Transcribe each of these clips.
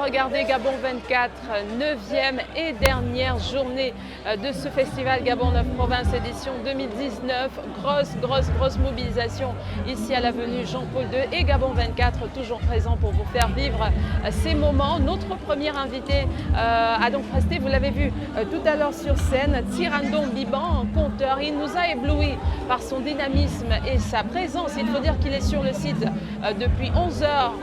regarder Gabon 24, 9e et dernière journée de ce festival Gabon 9 Provinces édition 2019. Grosse mobilisation ici à l'avenue Jean-Paul II et Gabon 24 toujours présent pour vous faire vivre ces moments. Notre premier invité a donc presté, vous l'avez vu tout à l'heure sur scène, Tirandon Biban, conteur. Il nous a éblouis par son dynamisme et sa présence. Il faut dire qu'il est sur le site depuis 11 heures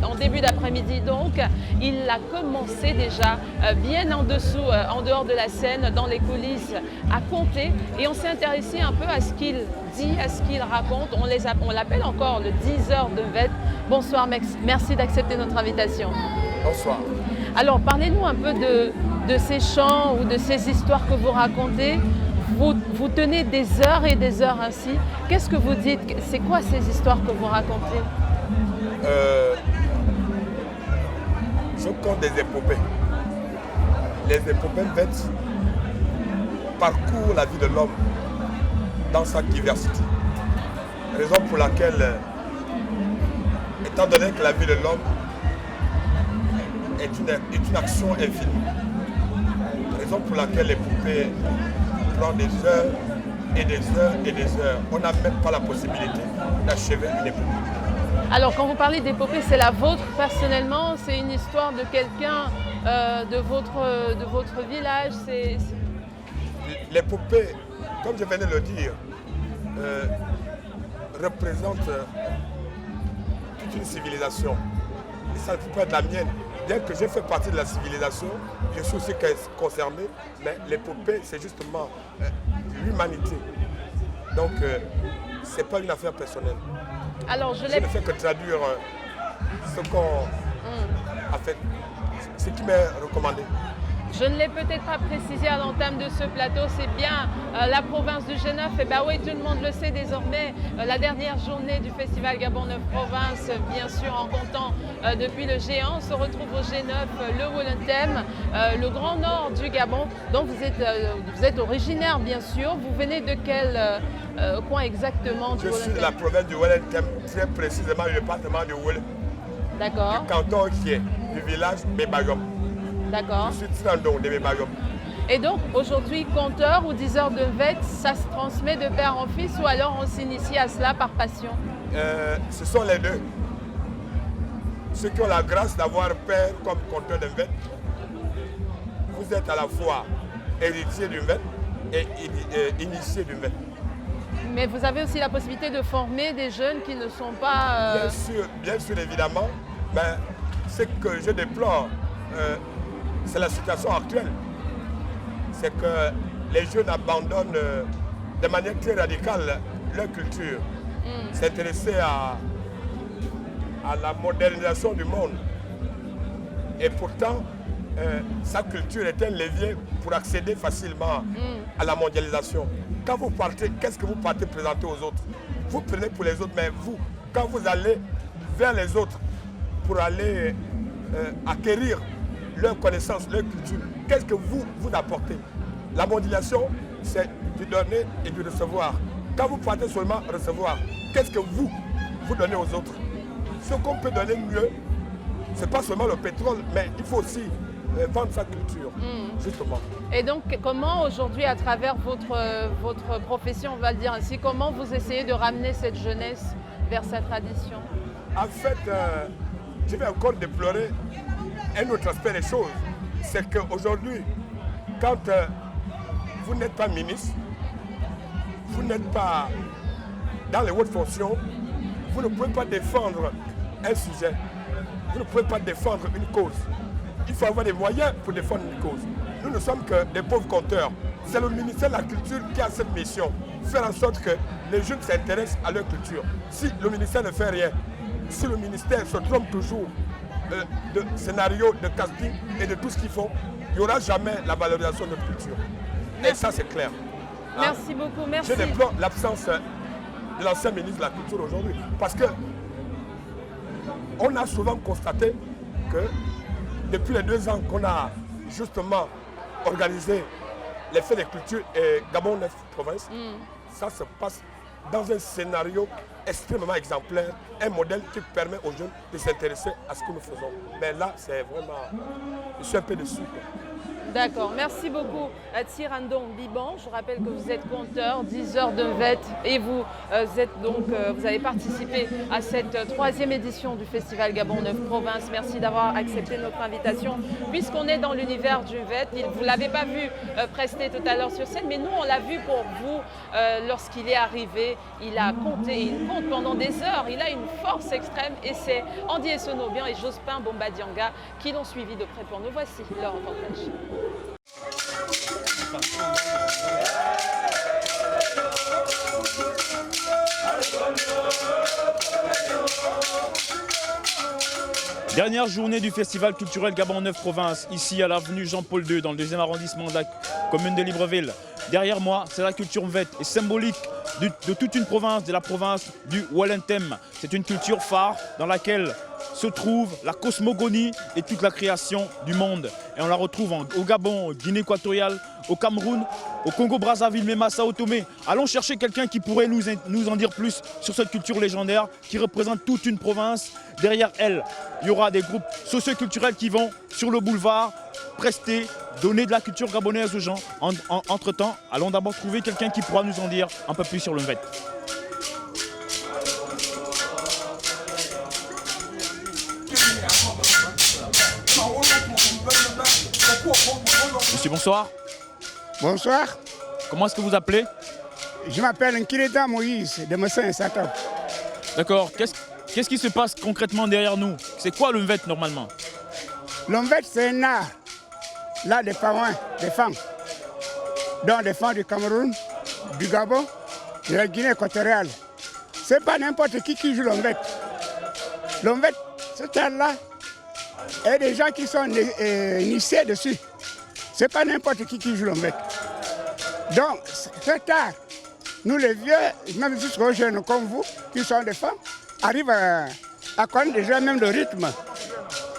en début d'après-midi. Donc, il a commencé déjà bien en dessous, en dehors de la scène, dans les coulisses, à compter. Et on s'est intéressé un peu à ce qu'il dit, à ce qu'il raconte. On l'appelle encore le 10 heures de Vette. Bonsoir, merci d'accepter notre invitation. Bonsoir. Alors, parlez-nous un peu de ces chants ou de ces histoires que vous racontez. Vous tenez des heures et des heures ainsi. Qu'est-ce que vous dites? C'est quoi ces histoires que vous racontez? Je compte des épopées. Les épopées Vette parcourent la vie de l'homme dans sa diversité. Raison pour laquelle, étant donné que la vie de l'homme est une action infinie, raison pour laquelle l'épopée prend des heures et des heures et des heures. On n'a même pas la possibilité d'achever une épopée. Alors, quand vous parlez d'épopée, c'est la vôtre personnellement? C'est une histoire de quelqu'un de votre village? L'épopée, comme je venais de le dire, représente toute une civilisation. Et ça ne peut pas être la mienne. Bien que j'ai fait partie de la civilisation, je suis aussi concerné, mais l'épopée, c'est justement l'humanité. Donc, ce n'est pas une affaire personnelle. Alors, je ne fais que traduire ce qu'on a fait, ce qui m'est recommandé. Je ne l'ai peut-être pas précisé à l'entame de ce plateau, c'est bien la province du G9. Et bah oui, tout le monde le sait désormais, la dernière journée du festival Gabon 9 Provinces, bien sûr en comptant depuis le G1, on se retrouve au G9, le Wollentem, le grand nord du Gabon. Donc vous êtes originaire bien sûr, vous venez de quel coin exactement du Wollentem? Je suis de la province du Wollentem, très précisément le département du Wollentem. D'accord. Du canton qui est du village Bébayom. D'accord. Je suis Tirandon de Bébayom. Et donc aujourd'hui, conteur ou 10 heures de Vette, ça se transmet de père en fils ou alors on s'initie à cela par passion? Ce sont les deux. Ceux qui ont la grâce d'avoir père comme conteur de Vette, vous êtes à la fois héritier du Vette et initié du Vette. Mais vous avez aussi la possibilité de former des jeunes qui ne sont pas... Bien sûr, évidemment. Mais ce que je déplore, c'est la situation actuelle. C'est que les jeunes abandonnent de manière très radicale leur culture. S'intéresser à la modernisation du monde. Et pourtant, sa culture est un levier pour accéder facilement à la mondialisation. Quand vous partez, qu'est-ce que vous partez présenter aux autres? Vous prenez pour les autres, mais vous, quand vous allez vers les autres pour aller acquérir leur connaissance, leur culture, qu'est-ce que vous apportez? La mondialisation, c'est du donner et du recevoir. Quand vous partez seulement recevoir, qu'est-ce que vous donnez aux autres? Ce qu'on peut donner mieux, ce n'est pas seulement le pétrole, mais il faut aussi vendre sa culture, justement. Et donc, comment aujourd'hui, à travers votre profession, on va le dire ainsi, comment vous essayez de ramener cette jeunesse vers sa tradition? En fait, je vais encore déplorer un autre aspect des choses. C'est qu'aujourd'hui, quand vous n'êtes pas ministre, vous n'êtes pas dans les hautes fonctions, vous ne pouvez pas défendre un sujet, vous ne pouvez pas défendre une cause. Il faut avoir des moyens pour défendre une cause. Nous ne sommes que des pauvres conteurs. C'est le ministère de la Culture qui a cette mission, faire en sorte que les jeunes s'intéressent à leur culture. Si le ministère ne fait rien, si le ministère se trompe toujours de scénario, de casting et de tout ce qu'ils font, il n'y aura jamais la valorisation de notre culture. Et ça, c'est clair. Merci beaucoup, merci. Je déplore l'absence de l'ancien ministre de la Culture aujourd'hui. Parce que on a souvent constaté que depuis les 2 ans qu'on a justement organisé les fêtes de culture et Gabon 9 Provinces, ça se passe dans un scénario extrêmement exemplaire, un modèle qui permet aux jeunes de s'intéresser à ce que nous faisons. Mais là, c'est vraiment... Je suis un peu dessus, quoi. D'accord, merci beaucoup Tirandong Biban. Je rappelle que vous êtes conteur, 10 heures de VET et vous vous avez participé à cette 3e édition du Festival Gabon 9 Provinces. Merci d'avoir accepté notre invitation. Puisqu'on est dans l'univers du VET, vous ne l'avez pas vu prester tout à l'heure sur scène, mais nous on l'a vu pour vous lorsqu'il est arrivé. Il a compté, il compte pendant des heures, il a une force extrême et c'est Andy Essonobian et Jospin Bombadianga qui l'ont suivi de près pour nous. Voici leur reportage. Dernière journée du Festival culturel Gabon 9 Provinces, ici à l'avenue Jean-Paul II, dans le 2e arrondissement de la commune de Libreville. Derrière moi, c'est la culture mvète et symbolique de toute une province, de la province du Walentem. C'est une culture phare dans laquelle se trouve la cosmogonie et toute la création du monde. Et on la retrouve au Gabon, au Guinée équatoriale, au Cameroun, au Congo-Brazzaville, même à Sao Tomé. Allons chercher quelqu'un qui pourrait nous en dire plus sur cette culture légendaire qui représente toute une province. Derrière elle, il y aura des groupes socioculturels qui vont sur le boulevard prester, donner de la culture gabonaise aux gens. Entre-temps, allons d'abord trouver quelqu'un qui pourra nous en dire un peu plus sur le mvète. Monsieur, bonsoir. Bonsoir. Comment est-ce que vous appelez? Je m'appelle Nkireta Moïse de Messin Satan. D'accord. Qu'est-ce qui se passe concrètement derrière nous? C'est quoi le mvète normalement? Le mvète, c'est un art. Là, des parents, des femmes. Donc des femmes du Cameroun, du Gabon, de la Guinée équatoriale. Ce n'est pas n'importe qui joue le mvète. Le mvète, cet art-là, il y a des gens qui sont initiés dessus. Ce n'est pas n'importe qui joue le mvète. Donc, cet art, nous les vieux, même jusqu'aux jeunes comme vous, qui sont des femmes, arrivent à connaître déjà même le rythme,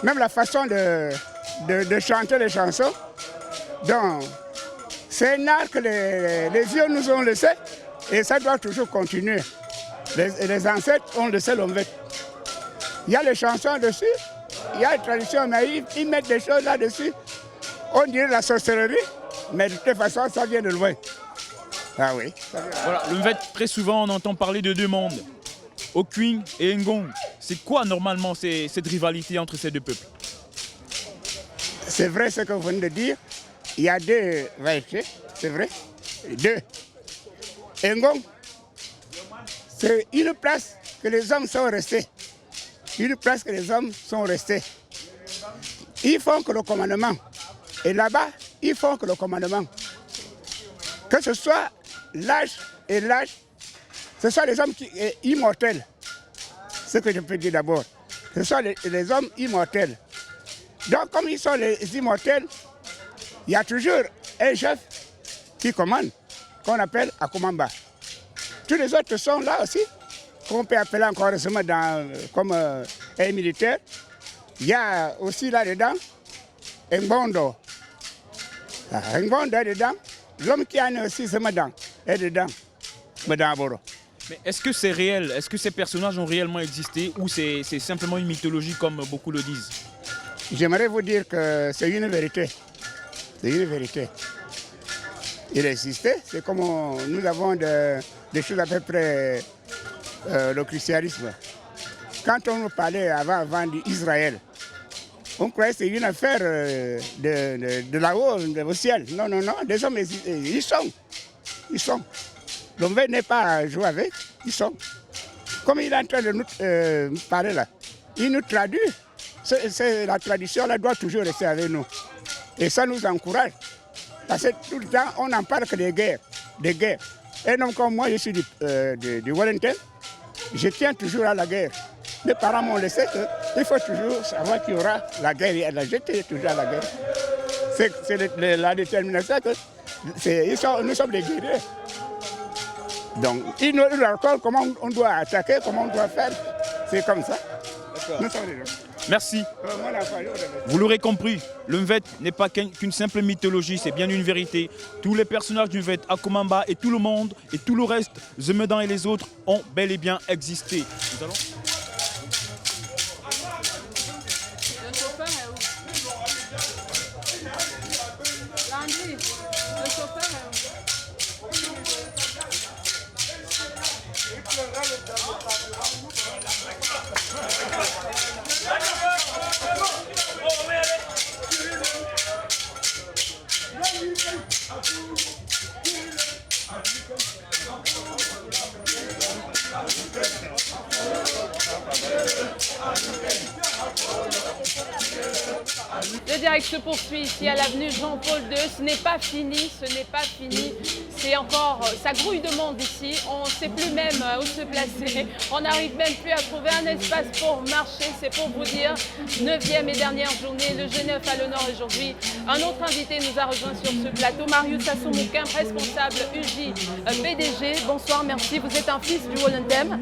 même la façon de chanter les chansons. Donc, c'est un art que les vieux nous ont laissé et ça doit toujours continuer. Les ancêtres ont laissé le mvète. Il y a les chansons dessus, il y a les traditions, mais ils mettent des choses là-dessus. On dirait la sorcellerie, mais de toute façon, ça vient de loin. Ah oui. Voilà, le mvète, très souvent, on entend parler de deux mondes, Okwing et Ngong. C'est quoi normalement cette rivalité entre ces deux peuples? C'est vrai ce que vous venez de dire. Il y a deux vérités, c'est vrai. Deux. Ngong, c'est une place que les hommes sont restés. Une place que les hommes sont restés. Ils font que le commandement. Et là-bas, ils font que le commandement. Que ce soit l'âge et l'âge, ce sont les hommes immortels. Ce que je peux dire d'abord. Ce sont les hommes immortels. Donc, comme ils sont les immortels, il y a toujours un chef qui commande, qu'on appelle Akumamba. Tous les autres sont là aussi, qu'on peut appeler encore comme un militaire. Il y a aussi là-dedans un Bondo. Un Bondo est dedans. L'homme qui en est aussi, c'est Madame, est dedans. Madame Boro. Mais est-ce que c'est réel? Est-ce que ces personnages ont réellement existé ou c'est simplement une mythologie comme beaucoup le disent? J'aimerais vous dire que c'est une vérité. C'est une vérité. Il existait. C'est comme nous avons des choses à peu près le christianisme. Quand on nous parlait avant d'Israël, on croyait que c'est une affaire de là-haut, au ciel. Non, non, non. Des hommes, ils sont. Ils sont. L'homme n'est pas à jouer avec. Ils sont. Comme il est en train de nous parler là, il nous traduit. La tradition là doit toujours rester avec nous. Et ça nous encourage. Parce que tout le temps, on n'en parle que des guerres. Des guerres. Et donc, comme moi, je suis du Wellington, je tiens toujours à la guerre. Mes parents m'ont laissé qu'il faut toujours savoir qu'il y aura la guerre. Je tiens toujours à la guerre. C'est la détermination que nous sommes des guerriers. Donc, ils nous racontent comment on doit attaquer, comment on doit faire. C'est comme ça. Nous sommes des gens. Merci. Vous l'aurez compris, le Mvet n'est pas qu'une simple mythologie, c'est bien une vérité. Tous les personnages du Mvet, Akomamba et tout le monde et tout le reste, Zemedan et les autres, ont bel et bien existé. Nous allons... Le chauffeur est où? Lundi, le chauffeur est où? Le direct se poursuit ici à l'avenue Jean-Paul II. Ce n'est pas fini, ce n'est pas fini. C'est encore, ça grouille de monde ici. On ne sait plus même où se placer. On n'arrive même plus à trouver un espace pour marcher. C'est pour vous dire, 9e et dernière journée, le G9 à l'honneur aujourd'hui. Un autre invité nous a rejoint sur ce plateau, Marius Assoumoukin, responsable UJ PDG. Bonsoir, merci. Vous êtes un fils du Wollentem.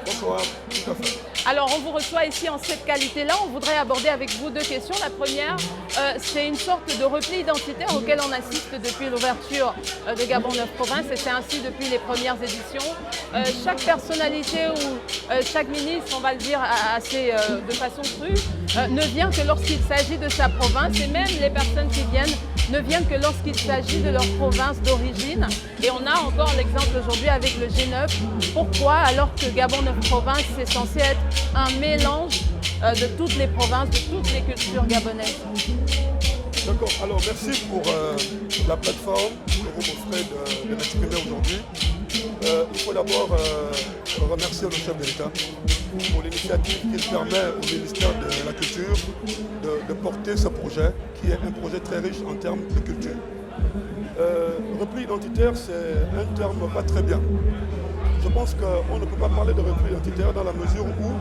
Bonsoir, tout à fait. Alors, on vous reçoit ici en cette qualité-là. On voudrait aborder avec vous deux questions. La première, c'est une sorte de repli identitaire auquel on assiste depuis l'ouverture de Gabon 9 Provinces, et c'est ainsi depuis les premières éditions. Chaque personnalité ou chaque ministre, on va le dire assez de façon crue, ne vient que lorsqu'il s'agit de sa province, et même les personnes qui viennent ne viennent que lorsqu'il s'agit de leur province d'origine. Et on a encore l'exemple aujourd'hui avec le G9. Pourquoi, alors que Gabon 9 Provinces, c'est censé être un mélange de toutes les provinces, de toutes les cultures gabonaises? D'accord, alors merci pour la plateforme que vous m'offrez de m'exprimer aujourd'hui. Il faut d'abord remercier le chef de l'État pour l'initiative qu'il permet au ministère de la Culture de porter ce projet, qui est un projet très riche en termes de culture. Repli identitaire, c'est un terme pas très bien. Je pense qu'on ne peut pas parler de repli identitaire dans la mesure où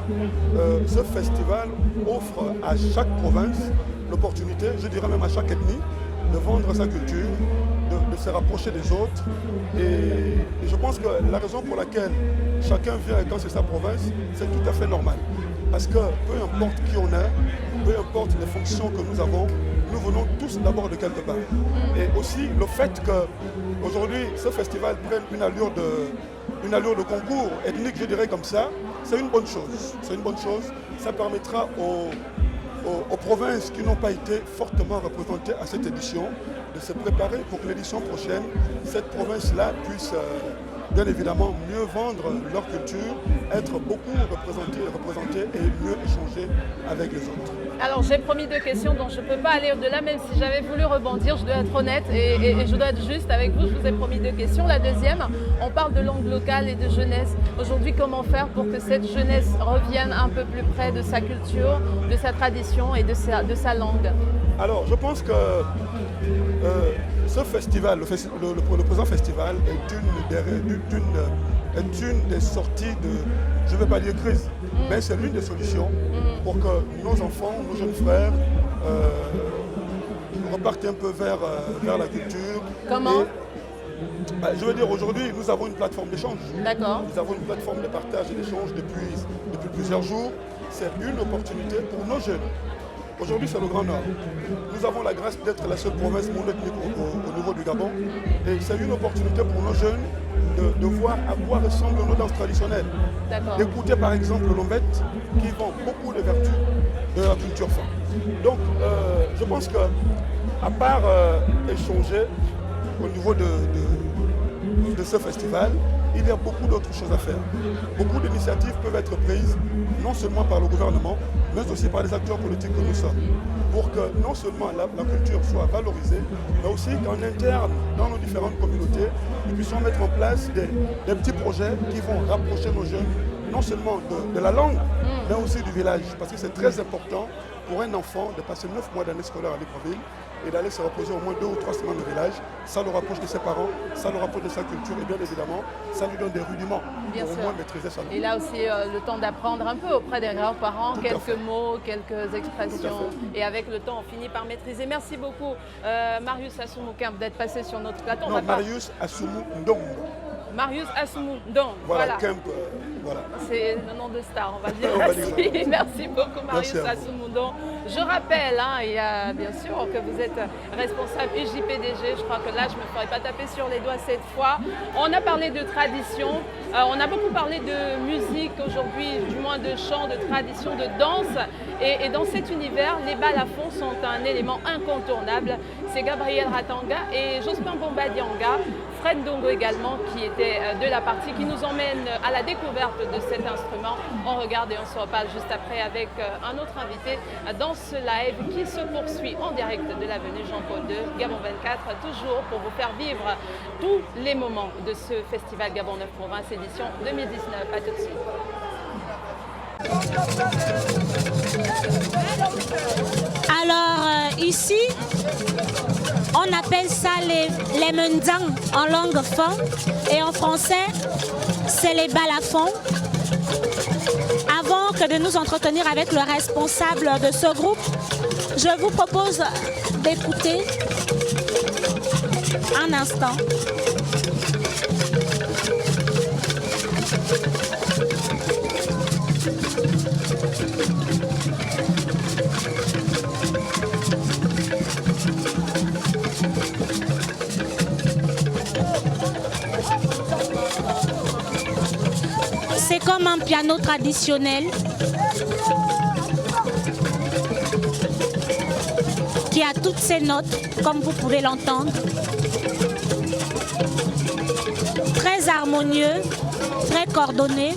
ce festival offre à chaque province l'opportunité, je dirais même à chaque ethnie, de vendre sa culture, de se rapprocher des autres. Et je pense que la raison pour laquelle chacun vient quand c'est sa province, c'est tout à fait normal. Parce que peu importe qui on est, peu importe les fonctions que nous avons, nous venons tous d'abord de quelque part. Et aussi le fait qu'aujourd'hui ce festival prenne une allure de concours ethnique, je dirais comme ça, c'est une bonne chose. C'est une bonne chose. Ça permettra aux provinces qui n'ont pas été fortement représentées à cette édition de se préparer pour que l'édition prochaine, cette province-là puisse bien évidemment mieux vendre leur culture, être beaucoup représentée et mieux échanger avec les autres. Alors j'ai promis deux questions dont je ne peux pas aller au-delà, même si j'avais voulu rebondir, je dois être honnête et je dois être juste avec vous, je vous ai promis deux questions. La deuxième, on parle de langue locale et de jeunesse. Aujourd'hui, comment faire pour que cette jeunesse revienne un peu plus près de sa culture, de sa tradition et de sa langue? Alors je pense que ce festival, le présent festival est une des sorties de, je ne vais pas dire crise, mais c'est l'une des solutions pour que nos enfants, nos jeunes frères repartent un peu vers la culture. Comment? Je veux dire, aujourd'hui, nous avons une plateforme d'échange. D'accord. Nous avons une plateforme de partage et d'échange depuis plusieurs jours. C'est une opportunité pour nos jeunes. Aujourd'hui, c'est le Grand Nord. Nous avons la grâce d'être la seule province monoethnique au niveau du Gabon. Et c'est une opportunité pour nos jeunes de voir à quoi ressemblent nos danses traditionnelles. D'écouter par exemple l'ombette qui vend beaucoup de vertus de la culture femme. Donc, je pense qu'à part échanger au niveau de ce festival, il y a beaucoup d'autres choses à faire. Beaucoup d'initiatives peuvent être prises, non seulement par le gouvernement, mais aussi par les acteurs politiques que nous sommes, pour que non seulement la culture soit valorisée, mais aussi qu'en interne, dans nos différentes communautés, nous puissions mettre en place des petits projets qui vont rapprocher nos jeunes, non seulement de la langue, mais aussi du village, parce que c'est très important pour un enfant de passer 9 mois d'année scolaire à Libreville et d'aller se reposer au moins 2 ou 3 semaines au village. Ça le rapproche de ses parents, ça le rapproche de sa culture et bien évidemment, ça lui donne des rudiments pour au moins maîtriser sa langue. Et là aussi, le temps d'apprendre un peu auprès des grands-parents, quelques mots, quelques expressions. Et avec le temps, on finit par maîtriser. Merci beaucoup, Marius Assoumoukin, d'être passé sur notre plateau. Non, Marius Assoumou Ndong. Marius Assoumou Ndong, Voilà. Voilà. C'est le nom de star, on va dire. On va dire Merci. Merci beaucoup, Marius Merci à vous. Assoumondon. Je rappelle, il y a bien sûr que vous êtes responsable UJPDG. Je crois que là, je ne me ferai pas taper sur les doigts cette fois. On a parlé de tradition. On a beaucoup parlé de musique aujourd'hui, du moins de chant, de tradition, de danse. Et dans cet univers, les balafons sont un élément incontournable. C'est Gabriel Ratanga et Jospin Bomba-Dianga, Fred Dongo également, qui était de la partie, qui nous emmène à la découverte de cet instrument. On regarde et on se reparle juste après avec un autre invité dans ce live qui se poursuit en direct de l'avenue Jean-Paul II, Gabon 24, toujours pour vous faire vivre tous les moments de ce festival Gabon 9 Provinces édition 2019. À tout de suite. Alors ici, on appelle ça les mendang en langue fon et en français, c'est les balafons. Avant que de nous entretenir avec le responsable de ce groupe, je vous propose d'écouter un instant. C'est comme un piano traditionnel qui a toutes ses notes, comme vous pouvez l'entendre. Très harmonieux, très coordonné.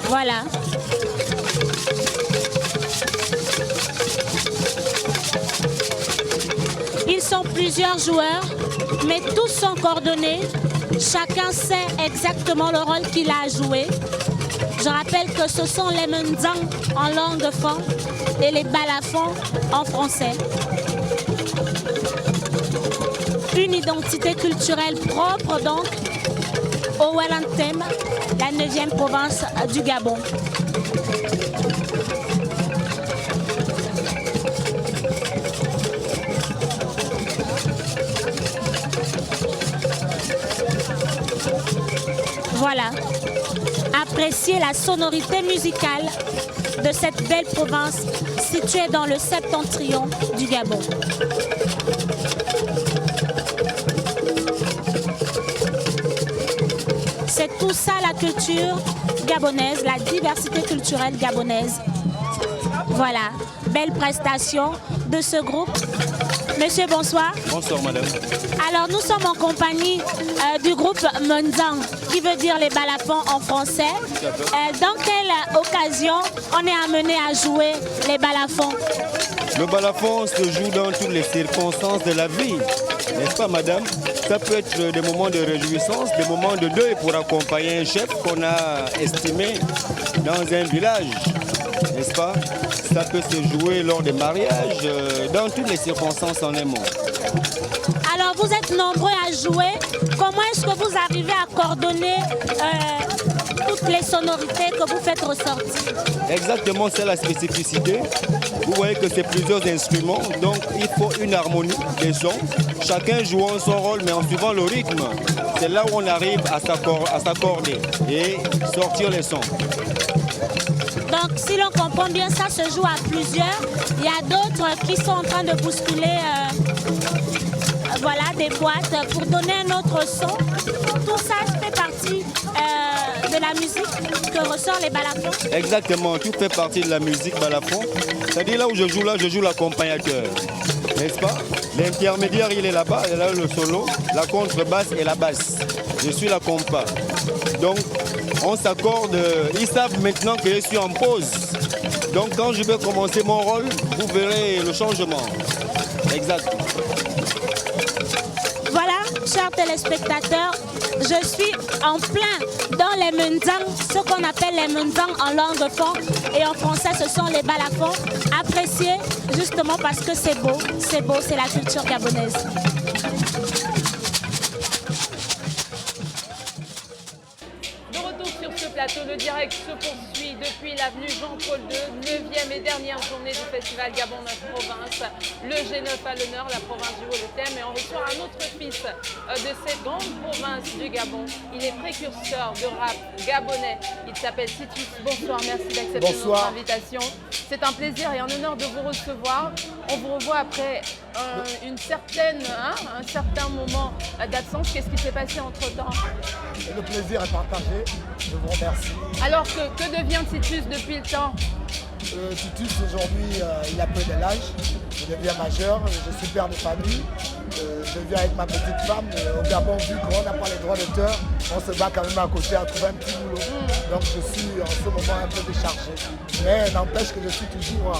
Voilà. Ils sont plusieurs joueurs, mais tous sont coordonnés. Chacun sait exactement le rôle qu'il a à jouer. Je rappelle que ce sont les mendang en langue fon et les balafons en français. Une identité culturelle propre donc au Wellington, la 9e province du Gabon. Voilà, appréciez la sonorité musicale de cette belle province située dans le septentrion du Gabon. C'est tout ça la culture gabonaise, la diversité culturelle gabonaise. Voilà, belle prestation de ce groupe. Monsieur, bonsoir. Bonsoir, madame. Alors, nous sommes en compagnie du groupe Mendang, qui veut dire les balafons en français. Dans quelle occasion on est amené à jouer les balafons? Le balafon se joue dans toutes les circonstances de la vie, n'est-ce pas, madame? Ça peut être des moments de réjouissance, des moments de deuil pour accompagner un chef qu'on a estimé dans un village, n'est-ce pas? Ça peut se jouer lors des mariages, dans toutes les circonstances en un mot. Alors, vous êtes nombreux à jouer. Comment est-ce que vous arrivez à coordonner toutes les sonorités que vous faites ressortir? Exactement, c'est la spécificité. Vous voyez que c'est plusieurs instruments, donc il faut une harmonie des sons, chacun jouant son rôle, mais en suivant le rythme. C'est là où on arrive à s'accorder et sortir les sons. Donc, si l'on comprend bien, ça se joue à plusieurs. Il y a d'autres qui sont en train de bousculer voilà, des boîtes pour donner un autre son. Tout ça fait partie de la musique que ressort les balafons. Exactement, tout fait partie de la musique balafon. C'est-à-dire là où je joue l'accompagnateur. N'est-ce pas? L'intermédiaire, il est là-bas, il est là le solo, la contrebasse et la basse. Je suis la compas. Donc, on s'accorde, ils savent maintenant que je suis en pause. Donc quand je vais commencer mon rôle, vous verrez le changement. Exact. Voilà, chers téléspectateurs, je suis en plein dans les mendang, ce qu'on appelle les mendang en langue fon et en français ce sont les balafons. Appréciez justement parce que c'est beau, c'est la culture gabonaise. plateau. Le direct se poursuit depuis l'avenue Jean-Paul II, 9e et dernière journée du festival Gabon 9 Province. Le G9 à l'honneur, la province du Haut-le-Thème, et on reçoit un autre fils de cette grande province du Gabon. Il est précurseur de rap gabonais. Il s'appelle Titus. Bonsoir, merci d'accepter notre invitation. C'est un plaisir et un honneur de vous recevoir. On vous revoit après un certain moment d'absence. Qu'est-ce qui s'est passé entre-temps? Le plaisir est partagé. Je vous remercie. Alors, que devient Titus depuis le temps? Titus, aujourd'hui, il a peu de l'âge. Je deviens majeur. Je suis père de famille. Je vis avec ma petite femme. Au Gabon, vu qu'on n'a pas les droits d'auteur, on se bat quand même à côté à trouver un petit boulot. Donc je suis en ce moment un peu déchargé. Mais n'empêche que je suis toujours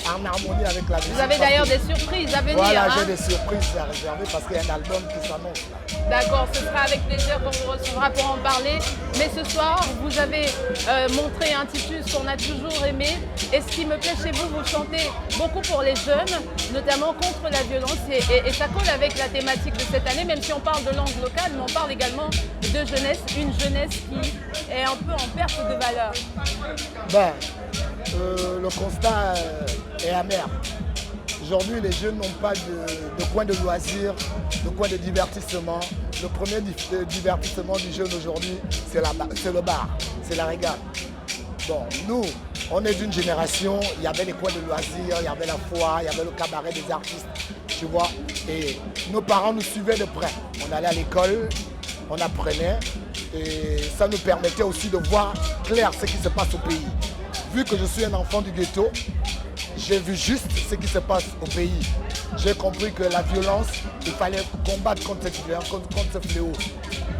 en harmonie avec la musique. Vous avez d'ailleurs des surprises à venir. Voilà, j'ai des surprises à réserver parce qu'il y a un album qui s'annonce. D'accord, ce sera avec plaisir qu'on vous recevra pour en parler. Mais ce soir, vous avez montré un Titus qu'on a toujours aimé. Et ce qui me plaît chez vous, vous chantez beaucoup pour les jeunes, notamment contre la violence. Et ça colle avec la thématique de cette année, même si on parle de langue locale, mais on parle également de jeunesse, une jeunesse qui est un peu en perte de valeur. Le constat est amer. Aujourd'hui, les jeunes n'ont pas de coin de loisirs, de coin de divertissement. Le premier divertissement du jeune aujourd'hui, c'est le bar, c'est la régate. Bon, nous, on est d'une génération, il y avait les coins de loisirs, il y avait la foire, il y avait le cabaret des artistes, tu vois. Et nos parents nous suivaient de près. On allait à l'école, on apprenait, et ça nous permettait aussi de voir clair ce qui se passe au pays. Vu que je suis un enfant du ghetto, j'ai vu juste ce qui se passe au pays. J'ai compris que la violence, il fallait combattre contre ce fléau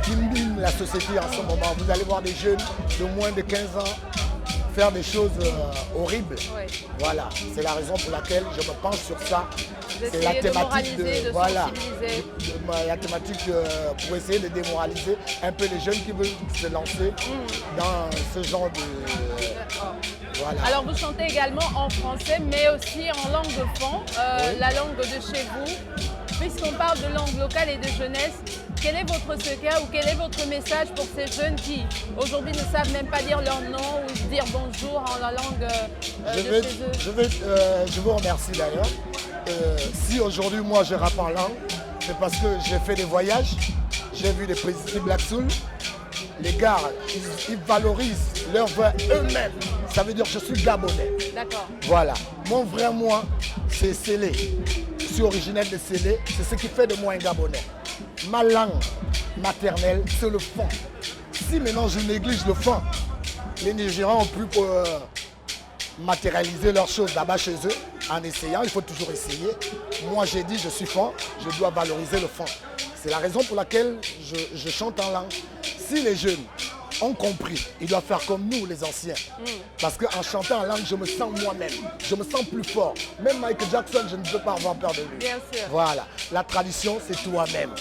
qui mine la société en ce moment. Vous allez voir des jeunes de moins de 15 ans faire des choses horribles. Oui. Voilà, c'est la raison pour laquelle je me penche sur ça. C'est la thématique la thématique pour essayer de démoraliser un peu les jeunes qui veulent se lancer dans ce genre de... Voilà. Alors vous chantez également en français, mais aussi en langue de fond, la langue de chez vous. Puisqu'on parle de langue locale et de jeunesse, quel est votre secret ou quel est votre message pour ces jeunes qui aujourd'hui ne savent même pas dire leur nom ou dire bonjour en la langue de chez eux? Je vous remercie d'ailleurs. Si aujourd'hui moi je rappe en langue, c'est parce que j'ai fait des voyages, j'ai vu des présidents Black Soul. Les gars, ils valorisent leur voix eux-mêmes. Ça veut dire que je suis gabonais. D'accord. Voilà. Mon vrai moi, c'est Sélé. Je suis originaire de Sélé. C'est ce qui fait de moi un gabonais. Ma langue maternelle, c'est le fond. Si maintenant je néglige le fond, les Nigérians ont pu matérialiser leurs choses là-bas chez eux. En essayant, il faut toujours essayer. Moi, j'ai dit, je suis fond, je dois valoriser le fond. C'est la raison pour laquelle je chante en langue. Si les jeunes ont compris, ils doivent faire comme nous, les anciens. Parce qu'en chantant en langue, je me sens moi-même. Je me sens plus fort. Même Michael Jackson, je ne peux pas avoir peur de lui. Bien sûr. Voilà. La tradition, c'est toi-même.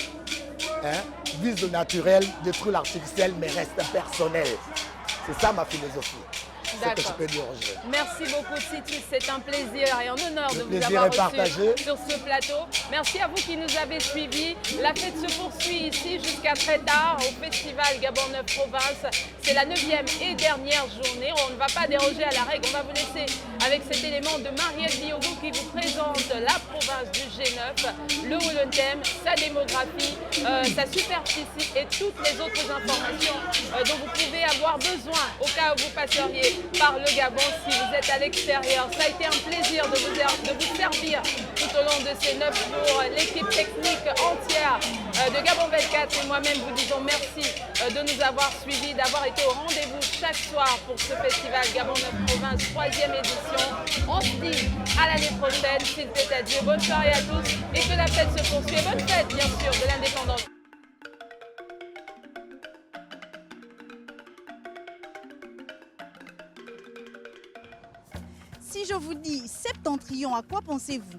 Hein? Vise le naturel, détruis l'artificiel, mais reste personnel. C'est ça ma philosophie. Que je peux dire aux jeunes. Merci beaucoup Titus, c'est un plaisir et un honneur de vous avoir reçu sur ce plateau. Merci à vous qui nous avez suivis. La fête se poursuit ici jusqu'à très tard au festival Gabon 9 Province. C'est la 9e et dernière journée. On ne va pas déroger à la règle. On va vous laisser avec cet élément de Marielle Diogo qui vous présente la province du G9, le Haut-le-Thème, sa démographie, sa superficie et toutes les autres informations dont vous pouvez avoir besoin au cas où vous passeriez par le Gabon si vous êtes à l'extérieur. Ça a été un plaisir de vous servir tout au long de ces 9 jours. L'équipe technique entière de Gabon 24 et moi-même vous disons merci de nous avoir suivis, d'avoir été au rendez-vous chaque soir pour ce festival Gabon 9 Province, 3e édition. On se dit à l'année prochaine, s'il plaît à Dieu. Bonne soirée à tous et que la fête se poursuive. Bonne fête bien sûr de l'indépendance. Si je vous dis Septentrion, à quoi pensez-vous?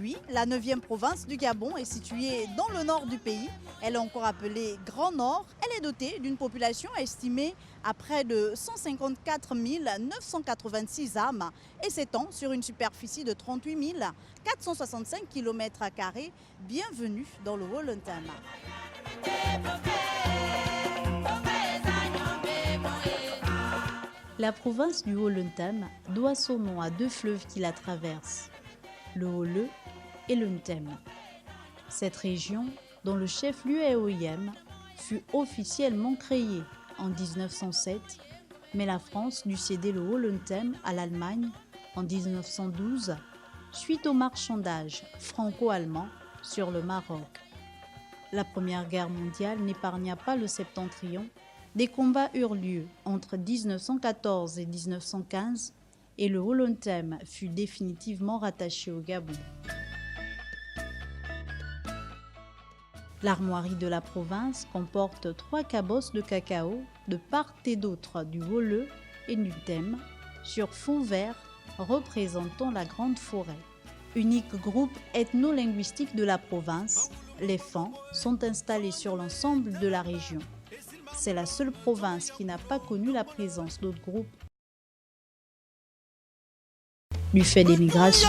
Oui, la 9e province du Gabon est située dans le nord du pays. Elle est encore appelée Grand Nord. Elle est dotée d'une population estimée à près de 154 986 âmes et s'étend sur une superficie de 38 465 km². Bienvenue dans le Haut-le-Thème. La province du Haut-Lentem doit son nom à deux fleuves qui la traversent, le Haut-Le et le Ntem. Cette région, dont le chef-lieu est Oyem, fut officiellement créée en 1907, mais la France dut céder le Haut-Lentem à l'Allemagne en 1912 suite au marchandage franco-allemand sur le Maroc. La Première Guerre mondiale n'épargna pas le septentrion. Des combats eurent lieu entre 1914 et 1915 et le Haut-Lentem fut définitivement rattaché au Gabon. L'armoirie de la province comporte 3 cabosses de cacao de part et d'autre du Haut-Le et du Ntem sur fond vert représentant la Grande Forêt. Unique groupe ethno-linguistique de la province, les Fans sont installés sur l'ensemble de la région. C'est la seule province qui n'a pas connu la présence d'autres groupes du fait des migrations.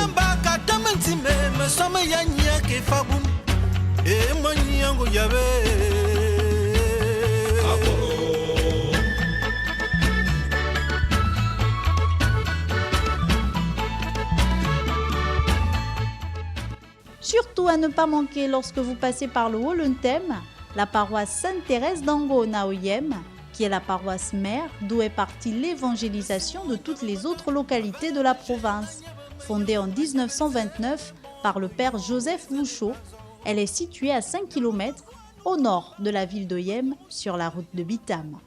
Surtout à ne pas manquer lorsque vous passez par le Haut-Lentem, la paroisse Sainte-Thérèse d'Ango Naoyem, qui est la paroisse mère d'où est partie l'évangélisation de toutes les autres localités de la province. Fondée en 1929 par le père Joseph Bouchot, elle est située à 5 km au nord de la ville d'Oyem, sur la route de Bitam.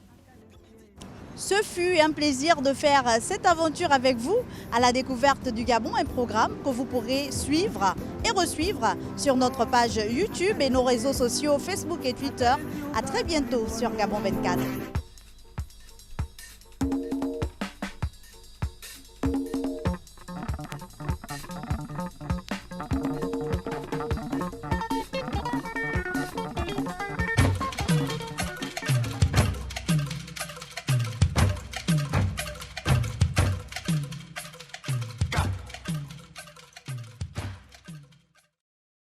Ce fut un plaisir de faire cette aventure avec vous à la découverte du Gabon, un programme que vous pourrez suivre et resuivre sur notre page YouTube et nos réseaux sociaux Facebook et Twitter. À très bientôt sur Gabon 24.